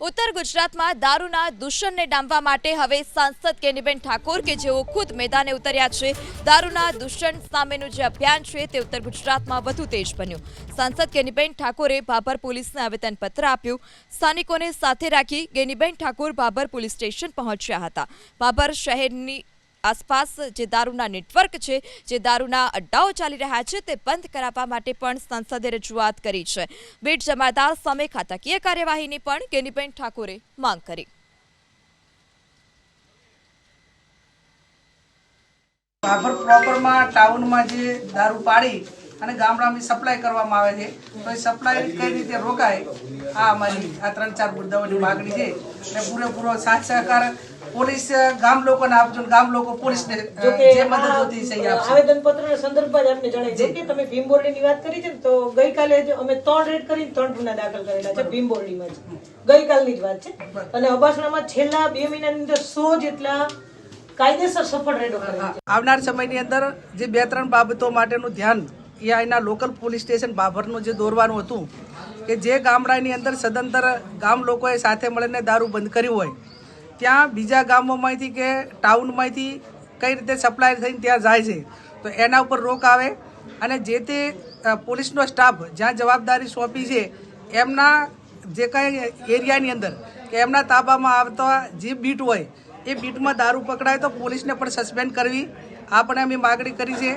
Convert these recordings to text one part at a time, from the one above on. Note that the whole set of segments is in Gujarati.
ઉત્તર ગુજરાતમાં દારૂના દૂષણને ડામવા માટે હવે સાંસદ કેનીબેન ઠાકોર કે જેઓ ખુદ મેદાને ઉતર્યા છે, દારૂના દૂષણ સામેનું જે અભિયાન છે તે ઉત્તર ગુજરાતમાં વધુ તેજ બન્યું। સાંસદ કેનીબેન ઠાકોરે ભાભર પોલીસને આવેદનપત્ર આપ્યું। સ્થાનિકોને સાથે રાખી કેનીબેન ઠાકોર ભાભર પોલીસ સ્ટેશન પહોંચ્યા હતા। ભાભર શહેરની આસપાસ જે દારૂના નેટવર્ક છે, જે દારૂના અડ્ડાઓ ચાલી રહ્યા છે તે બંધ કરાવવા માટે પણ સાંસદે રજૂઆત કરી છે। બીટ જમાદાર સામે ખાતાકીય કાર્યવાહીની પણ કેનીબેન ઠાકોરે માંગ કરી। ભાભર પ્રોપરમાં ટાઉનમાં જે દારૂ પાડી અને ગામડામાં સપ્લાય કરવામાં આવે છે, તો એ સપ્લાય કઈ રીતે રોકાય, આ અમારી આ 3-4 મુદ્દાઓની માગણી છે। અને પૂરેપૂરો સાથ સહકાર પોલીસ ગામ લોકોને આપજો, ગામ લોકો પોલીસને જે મદદ જોતી છે એ આપશે। આવેદનપત્રના સંદર્ભમાં જ આપને જણાવી દઉં કે તમે ભીમબોરડીની વાત કરી છે ને, તો ગઈકાલે જ અમે 3 રેડ કરીને 3 ગુના દાખલ કરેલા છે ભીમબોરડીમાં જ, ગઈકાલની જ વાત છે। અને અબાસણામાં છેલ્લા 2 મહિનાની અંદર 100 જેટલા કાયદેસર સફળ રેડો કરેલા છે। આવનાર સમયની અંદર જે 2-3 બાબતો માટેનું ધ્યાન એ અહીંના લોકલ પોલીસ સ્ટેશન ભાભરનું જે દોરવાનું હતું કે જે ગામડાની અંદર સદંતર ગામ લોકોએ સાથે મળીને દારૂ બંધ કર્યું હોય, ત્યાં બીજા ગામોમાંથી કે ટાઉનમાંથી કઈ રીતે સપ્લાય થઈને ત્યાં જાય છે, તો એના ઉપર રોક આવે અને જે તે પોલીસનો સ્ટાફ જ્યાં જવાબદારી સોંપી છે એમના જે કાંઈ એરિયાની અંદર કે એમના તાબામાં આવતા જે બીટ હોય એ બીટમાં દારૂ પકડાય તો પોલીસને પણ સસ્પેન્ડ કરવી, આ પણ અમે માગણી કરી છે।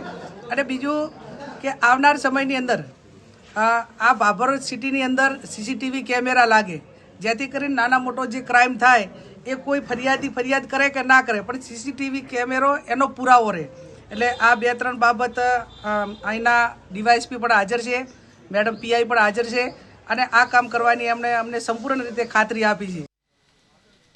અને બીજું કે આવનાર સમયની અંદર આ ભાભર સિટીની અંદર CCTV કેમેરા લાગે, જેથી કરીને નાના મોટો જે ક્રાઇમ થાય એ કોઈ ફરિયાદ કરે કે ના કરે પણ CCTV કેમેરો એનો પુરાવો રહે। એટલે આ 2-3 બાબત અહીંના DYSP પણ હાજર છે, મેડમ PI પણ હાજર છે અને આ કામ કરવાની અમને સંપૂર્ણ રીતે ખાતરી આપી છે।